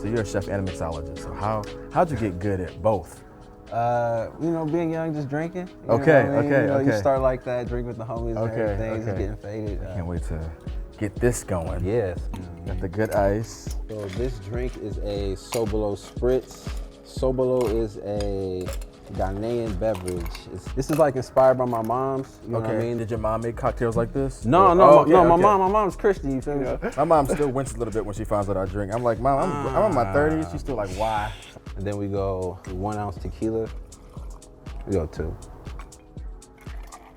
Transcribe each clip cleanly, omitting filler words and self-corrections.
So you're a chef and a mixologist. So how'd you get good at both? Being young, just drinking. Okay. You start like that, drink with the homies and everything, just getting faded. I can't wait to get this going. Yes. Got the good ice. So this drink is a Sobolo Spritz. Sobolo is a Ghanaian beverage. This is like inspired by my mom's. You know what I mean? Did your mom make cocktails like this? No. My mom's Christian. You feel me? My mom still winces a little bit when she finds out I drink. I'm like, Mom, I'm in my 30s. She's still like, why? And then we go 1 ounce tequila. We go 2.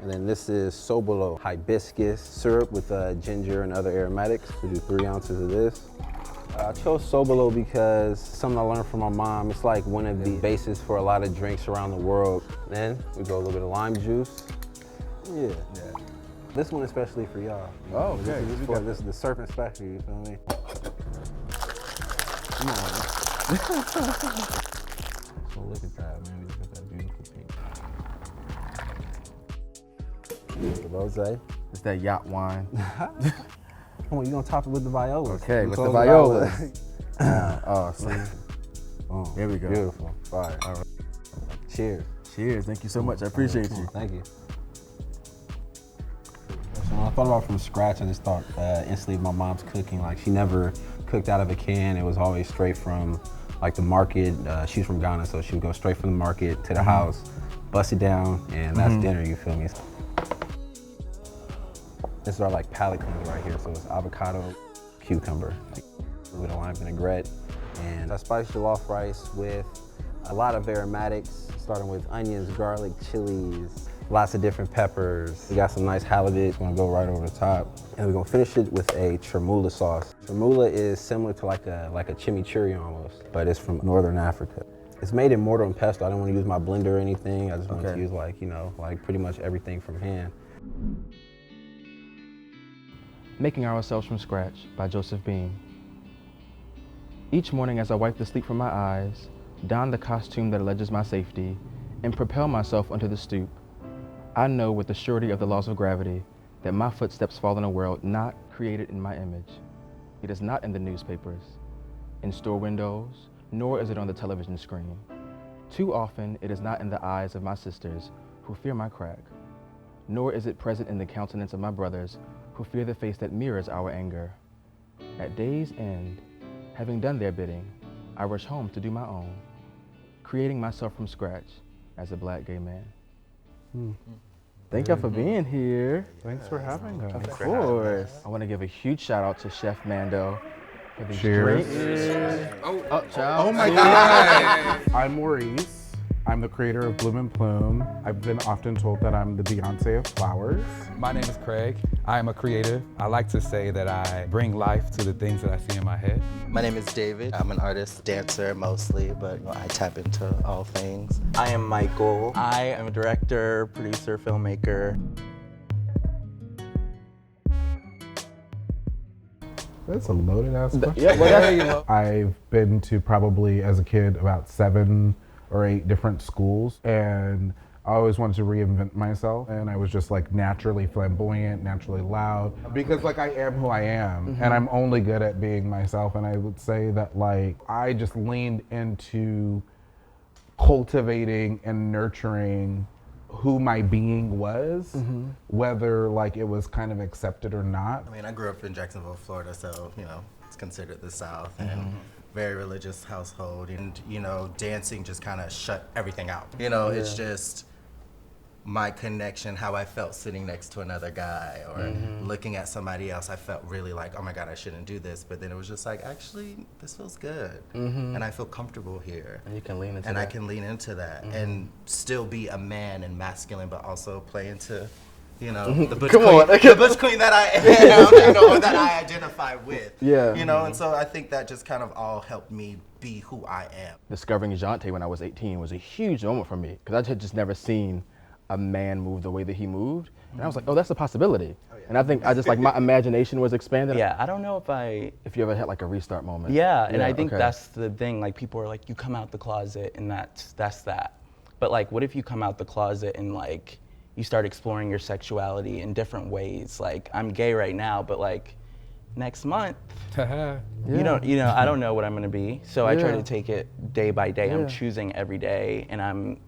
And then this is Sobolo hibiscus syrup with ginger and other aromatics. We do 3 ounces of this. I chose Sobolo because something I learned from my mom. It's like one of the bases for a lot of drinks around the world. Then we go a little bit of lime juice. Yeah. This one especially for y'all. Oh, okay. This is the serpent special, you feel me? Come on. So look at that, man. Look at that beautiful pink. Rosé. It's that yacht wine. Come on, you're gonna top it with the violas. Okay, with the violas. Oh, see. Boom. Here we go. Beautiful. Fire. All right. Cheers. Cheers. Thank you so much. I appreciate you. Thank you. So when I thought about from scratch, I just thought instantly of my mom's cooking. Like, she never cooked out of a can. It was always straight from like the market. She's from Ghana, so she would go straight from the market to the house, bust it down, and that's dinner, you feel me? This is our like palate cleanser right here. So it's avocado, cucumber, a little bit of lime vinaigrette, and I spiced jollof rice with a lot of aromatics, starting with onions, garlic, chilies, lots of different peppers. We got some nice halibut, it's gonna go right over the top. And we're gonna finish it with a tremula sauce. Tremula is similar to like a chimichurri almost, but it's from Northern Africa. It's made in mortar and pestle. I don't wanna use my blender or anything. I just want to use like pretty much everything from hand. Making Ourselves from Scratch by Joseph Beam. Each morning as I wipe the sleep from my eyes, don the costume that alleges my safety, and propel myself onto the stoop, I know with the surety of the laws of gravity that my footsteps fall in a world not created in my image. It is not in the newspapers, in store windows, nor is it on the television screen. Too often, it is not in the eyes of my sisters who fear my crack, nor is it present in the countenance of my brothers who fear the face that mirrors our anger. At day's end, having done their bidding, I rush home to do my own, creating myself from scratch as a Black gay man. Thank y'all for being here. Thanks for having us. Of course. I want to give a huge shout out to Chef Mando for these Cheers. drinks. Ciao. Oh my God. I'm Maurice. I'm the creator of Bloom and Plume. I've been often told that I'm the Beyonce of flowers. My name is Craig. I am a creative. I like to say that I bring life to the things that I see in my head. My name is David. I'm an artist, dancer mostly, but I tap into all things. I am Michael. I am a director, producer, filmmaker. That's a loaded ass question. I've been to probably, as a kid, about 7 or 8 different schools, and I always wanted to reinvent myself, and I was just like naturally flamboyant, naturally loud, because like I am who I am, and I'm only good at being myself. And I would say that like I just leaned into cultivating and nurturing who my being was, whether like it was kind of accepted or not. I mean, I grew up in Jacksonville, Florida, so it's considered the South, and very religious household, and dancing just kind of shut everything out. It's just my connection, how I felt sitting next to another guy or looking at somebody else. I felt really like, oh my God, I shouldn't do this. But then it was just like, actually, this feels good. And I feel comfortable here. And you can lean into that. And I can lean into that and still be a man and masculine, but also play into, the butch the butch queen that I am, or that I identify with. And so I think that just kind of all helped me be who I am. Discovering Donte when I was 18 was a huge moment for me, because I had just never seen a man move the way that he moved. And I was like, oh, that's a possibility. And I think I just my imagination was expanded. Yeah, I don't know if you ever had like a restart moment. Yeah, and I think that's the thing. Like, people are like, you come out the closet and that's that. But like, what if you come out the closet and like you start exploring your sexuality in different ways? Like, I'm gay right now, but like next month, Haha. I don't know what I'm gonna be. So I try Yeah. to take it day by day. Yeah. I'm choosing every day, and I'm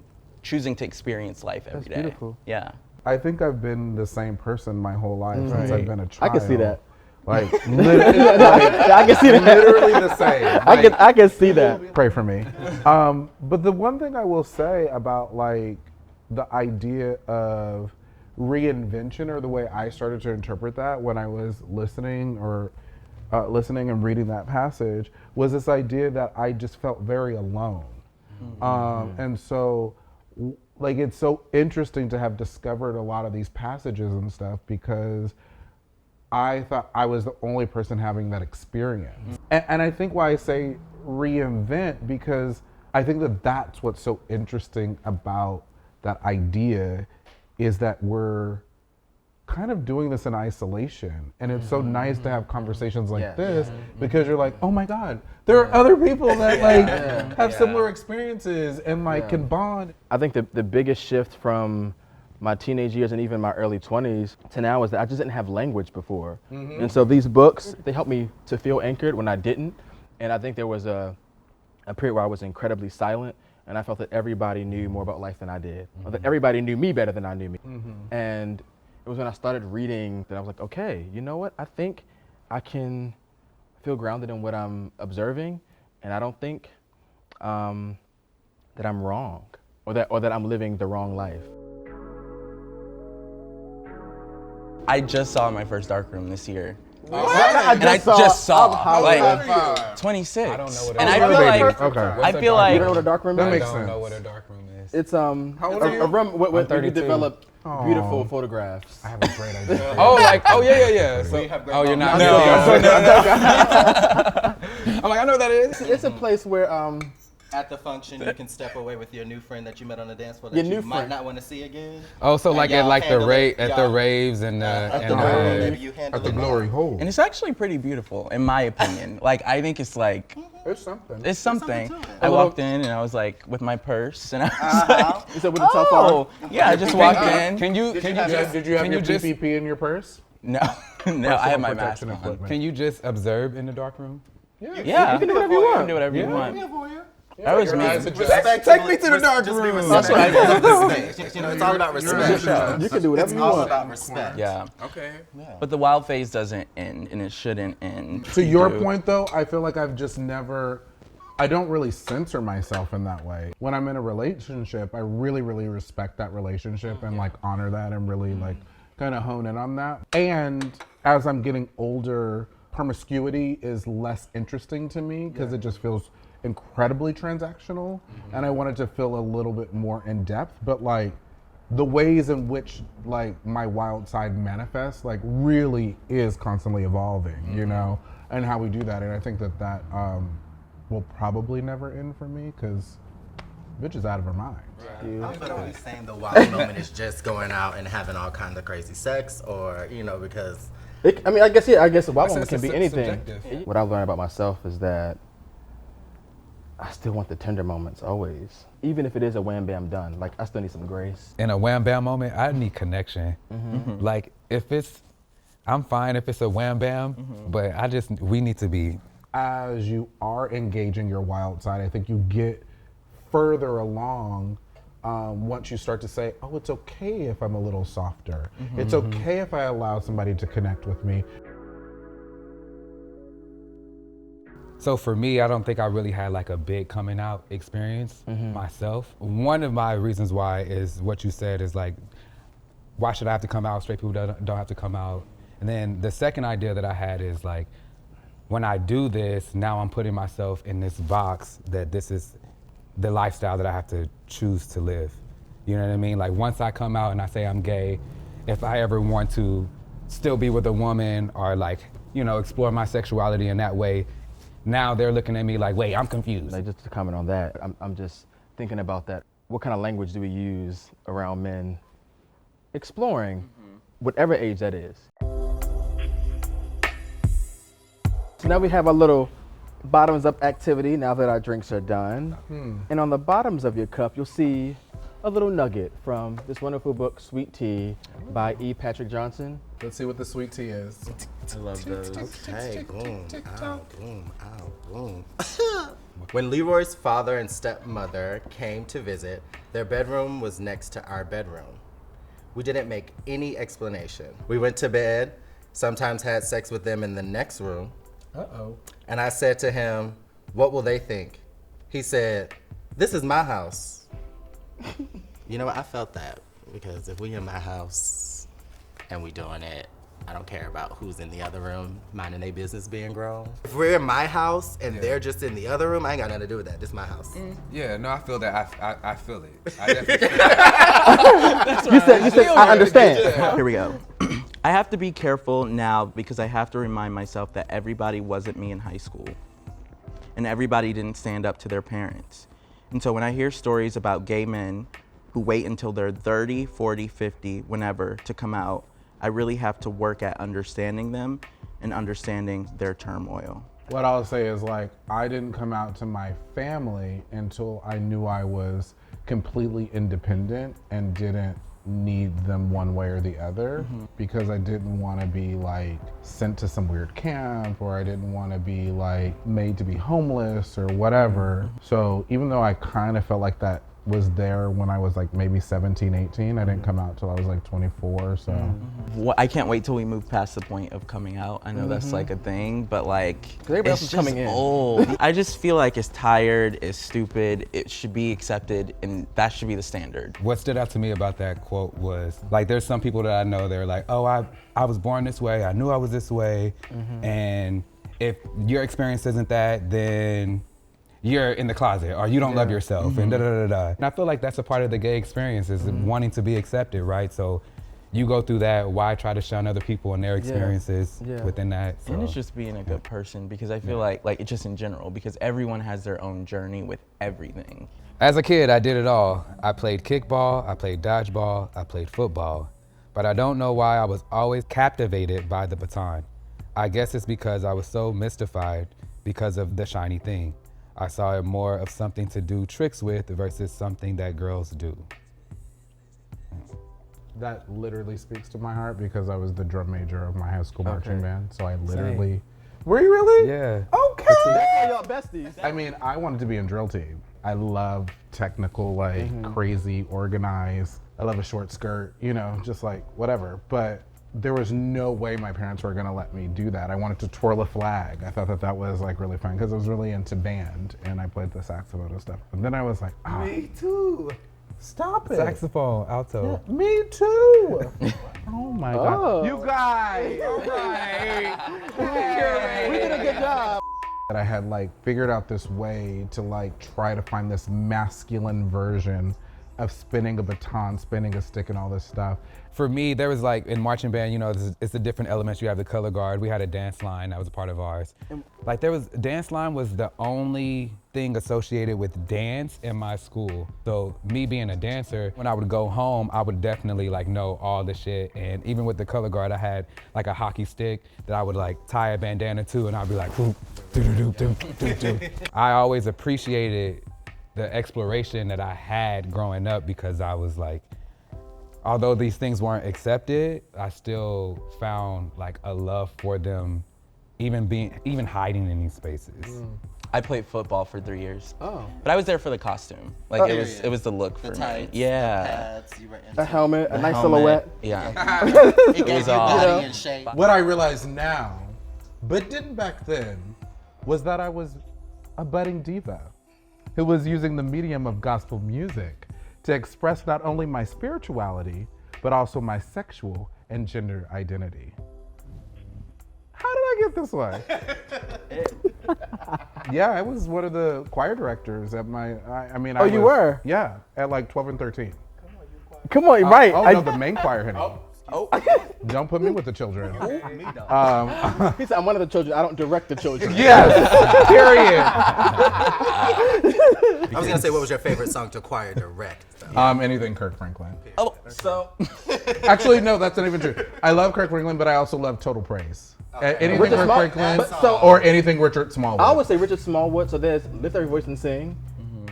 choosing to experience life every That's day. beautiful. Yeah. I think I've been the same person my whole life since I've been a I child. can see that. Like literally, I can see that. literally the same. I can see that. Pray for me. But the one thing I will say about like the idea of reinvention, or the way I started to interpret that when I was listening and reading that passage, was this idea that I just felt very alone. And so like it's so interesting to have discovered a lot of these passages and stuff, because I thought I was the only person having that experience. And I think why I say reinvent, because I think that that's what's so interesting about that idea, is that we're kind of doing this in isolation. And it's so nice to have conversations like this, because you're like, oh my God, there are other people that like have similar experiences and like can bond. I think the biggest shift from my teenage years and even my early 20s to now is that I just didn't have language before. And so these books, they helped me to feel anchored when I didn't. And I think there was a period where I was incredibly silent, and I felt that everybody knew more about life than I did, or that everybody knew me better than I knew me. And it was when I started reading that I was like, okay, you know what? I think I can feel grounded in what I'm observing, and I don't think that I'm wrong, or that I'm living the wrong life. I just saw my first darkroom this year. I And I just saw like 26. I don't know what and a I dark feel room like is. Okay. I feel like You don't know what a dark room That is? makes I don't know sense. what a dark room is. It's How old are you? a room where you 32. develop beautiful photographs. I have a great idea. Oh, like, oh yeah. So, oh, you're not. No. I'm like, I know what that is. It's a place where At the function, you can step away with your new friend that you met on the dance floor that Your you new might friend. not want to see again. Oh, so like at y'all like the handle it. at the Y'all- raves and At the rave. maybe you handle At the it. glory hole. And it's actually pretty beautiful, in my opinion. Like, I think it's like, It's something. it's something. to it. I walked in and I was like, with my purse, and I was like, you said with the tough oh, yeah, I just walked in. Can you Did you have your just PPP in your purse? No, no, I have my mask protection on. equipment. can you just observe in the dark room? Yeah, You can do whatever you want. do whatever you Yeah. want. That was me. Take me to the dark room. That's what I respect. You know, it's all about respect. You can do whatever It's you all want. about respect. Yeah. Okay. But the wild phase doesn't end, and it shouldn't end. To your Do- point though, I feel like I've just never, I don't really censor myself in that way. When I'm in a relationship, I really, really respect that relationship and like honor that and really like kind of hone in on that. And as I'm getting older, promiscuity is less interesting to me because it just feels incredibly transactional, and I wanted to feel a little bit more in depth. But like the ways in which like my wild side manifests like really is constantly evolving, you know, and how we do that. And I think that will probably never end for me, because bitch is out of her mind. But are we saying the wild moment is just going out and having all kinds of crazy sex, or you know, because I guess a wild moment It's can be anything. subjective. What I've learned about myself is that I still want the tender moments always. Even if it is a wham bam done, like I still need some grace. In a wham bam moment, I need connection. Like if it's, I'm fine if it's a wham bam, but we need to be. As you are engaging your wild side, I think you get further along once you start to say, oh, it's okay if I'm a little softer. It's okay if I allow somebody to connect with me. So for me, I don't think I really had like a big coming out experience myself. One of my reasons why is what you said is like, why should I have to come out? Straight people don't have to come out. And then the second idea that I had is like, when I do this, now I'm putting myself in this box that this is the lifestyle that I have to choose to live. You know what I mean? Like once I come out and I say I'm gay, if I ever want to still be with a woman or like, you know, explore my sexuality in that way, now they're looking at me like, wait, I'm confused. Like just to comment on that, I'm just thinking about that. What kind of language do we use around men exploring, whatever age that is? So now we have a little bottoms up activity now that our drinks are done. And on the bottoms of your cup, you'll see a little nugget from this wonderful book, Sweet Tea, by E. Patrick Johnson. Let's see what the sweet tea is. I love those. Hey, boom, ow, boom, ow, boom. When Leroy's father and stepmother came to visit, their bedroom was next to our bedroom. We didn't make any explanation. We went to bed, sometimes had sex with them in the next room. Uh-oh. And I said to him, "What will they think?" He said, "This is my house." You know what? I felt that, because if we in my house and we doing it, I don't care about who's in the other room minding their business being grown. If we're in my house and they're just in the other room, I ain't got nothing to do with that. This is my house. Yeah, no, I feel that. I feel it. I definitely You said, I understand. Here we go. I have to be careful now because I have to remind myself that everybody wasn't me in high school. And everybody didn't stand up to their parents. And so when I hear stories about gay men who wait until they're 30, 40, 50, whenever, to come out, I really have to work at understanding them and understanding their turmoil. What I'll say is, like, I didn't come out to my family until I knew I was completely independent and didn't need them one way or the other, because I didn't want to be like sent to some weird camp, or I didn't want to be like made to be homeless or whatever. So even though I kind of felt like that was there when I was like maybe 17, 18, I didn't come out till I was like 24, so. I can't wait till we move past the point of coming out. I know that's like a thing, but like, everybody else it's is coming in. old. I just feel like it's tired, it's stupid, it should be accepted, and that should be the standard. What stood out to me about that quote was, like, there's some people that I know, they're like, oh, I was born this way, I knew I was this way, and if your experience isn't that, then you're in the closet, or you don't love yourself, and da-da-da-da. And I feel like that's a part of the gay experience, is wanting to be accepted, right? So you go through that, why try to shun other people and their experiences within that? So. And it's just being a good person, because I feel like it's just in general, because everyone has their own journey with everything. As a kid, I did it all. I played kickball, I played dodgeball, I played football. But I don't know why I was always captivated by the baton. I guess it's because I was so mystified because of the shiny thing. I saw it more of something to do tricks with versus something that girls do. That literally speaks to my heart, because I was the drum major of my high school marching band, so I literally. Were you really? Yeah. Okay. That's why y'all besties. I mean, I wanted to be in drill team. I love technical, like crazy, organized. I love a short skirt, you know, just like whatever. But there was no way my parents were gonna let me do that. I wanted to twirl a flag. I thought that was like really fun, because I was really into band and I played the saxophone and stuff. And then I was like, me too. Stop it. Saxophone, alto. Yeah, me too. Oh my God. You guys. All right. We did a good job. That I had like figured out this way to like try to find this masculine version of spinning a baton, spinning a stick, and all this stuff. For me, there was like, in marching band, you know, it's the different elements. You have the color guard. We had a dance line that was a part of ours. Like dance line was the only thing associated with dance in my school. So me being a dancer, when I would go home, I would definitely like know all the shit. And even with the color guard, I had like a hockey stick that I would like tie a bandana to, and I'd be like, boop, doo, doo, doo, doo, doo, doo. I always appreciated the exploration that I had growing up, because I was like, although these things weren't accepted, I still found like a love for them, even hiding in these spaces. I played football for 3 years. Oh. But I was there for the costume. Like it was the look for me. Yeah. A helmet, a nice silhouette. Yeah. It gave was you all- body and shape. What I realize now, but didn't back then, was that I was a budding diva who was using the medium of gospel music to express not only my spirituality, but also my sexual and gender identity. How did I get this way? Yeah, I was one of the choir directors at my, Oh, you were? Yeah, at like 12 and 13. Come on, right. Oh, no, the main choir, honey. Don't put me with the children. He said, I'm one of the children. I don't direct the children. Yes, period. I was gonna say, what was your favorite song to choir direct? Anything Kirk Franklin. Oh, so Actually, no, that's not even true. I love Kirk Franklin, but I also love Total Praise. Anything Richard Kirk Small- Franklin, but so- or anything Richard Smallwood. I always say Richard Smallwood, so there's Lift Every Voice and Sing.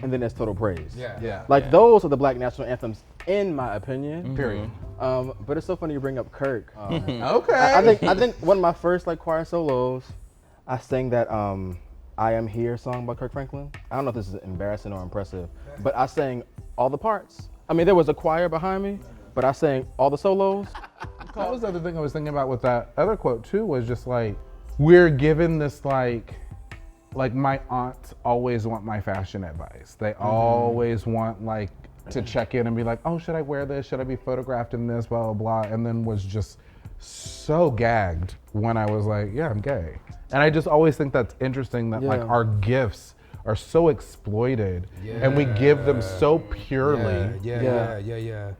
and then there's Total Praise. Yeah. Like those are the Black national anthems, in my opinion. Period. But it's so funny you bring up Kirk. Okay. I think one of my first like choir solos, I sang that "I Am Here" song by Kirk Franklin. I don't know if this is embarrassing or impressive, but I sang all the parts. I mean, there was a choir behind me, but I sang all the solos. That was the other thing I was thinking about with that other quote too, was just like, we're given this like my aunts always want my fashion advice. They always want like to check in and be like, oh, should I wear this? Should I be photographed in this? Blah, blah, blah. And then was just so gagged when I was like, yeah, I'm gay. And I just always think that's interesting that like our gifts are so exploited and we give them so purely. Yeah.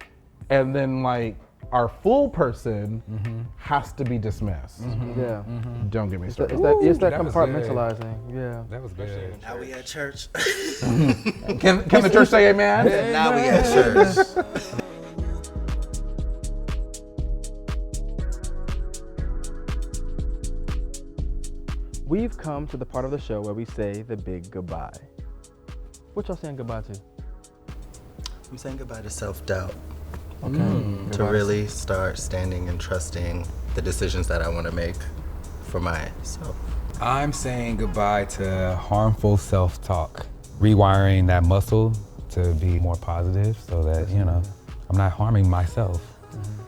And then like our full person has to be dismissed. Yeah. Don't get me started. It's that that was compartmentalizing. Yeah. That was good. Now we at church. Can the church say amen? Now we at church. We've come to the part of the show where we say the big goodbye. What y'all saying goodbye to? I'm saying goodbye to self-doubt. Okay. To really start standing and trusting the decisions that I want to make for myself. I'm saying goodbye to harmful self-talk. Rewiring that muscle to be more positive so that, you know, I'm not harming myself.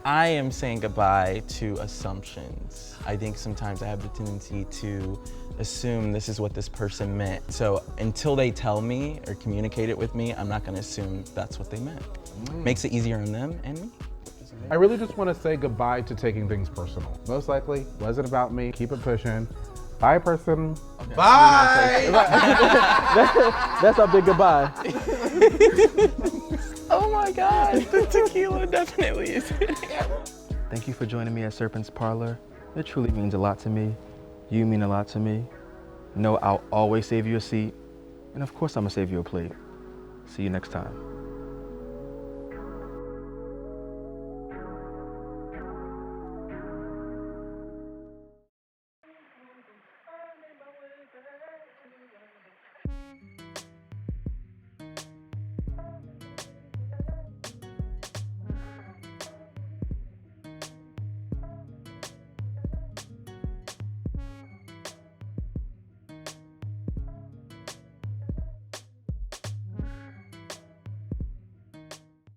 I am saying goodbye to assumptions. I think sometimes I have the tendency to assume this is what this person meant. So until they tell me or communicate it with me, I'm not gonna assume that's what they meant. Makes it easier on them and me. I really just want to say goodbye to taking things personal. Most likely, wasn't about me. Keep it pushing. Bye, person. Okay. Bye! That's our big goodbye. Oh my God, the tequila definitely is hitting. Thank you for joining me at Serpent's Parlor. It truly means a lot to me. You mean a lot to me. Know I'll always save you a seat. And of course, I'm gonna save you a plate. See you next time.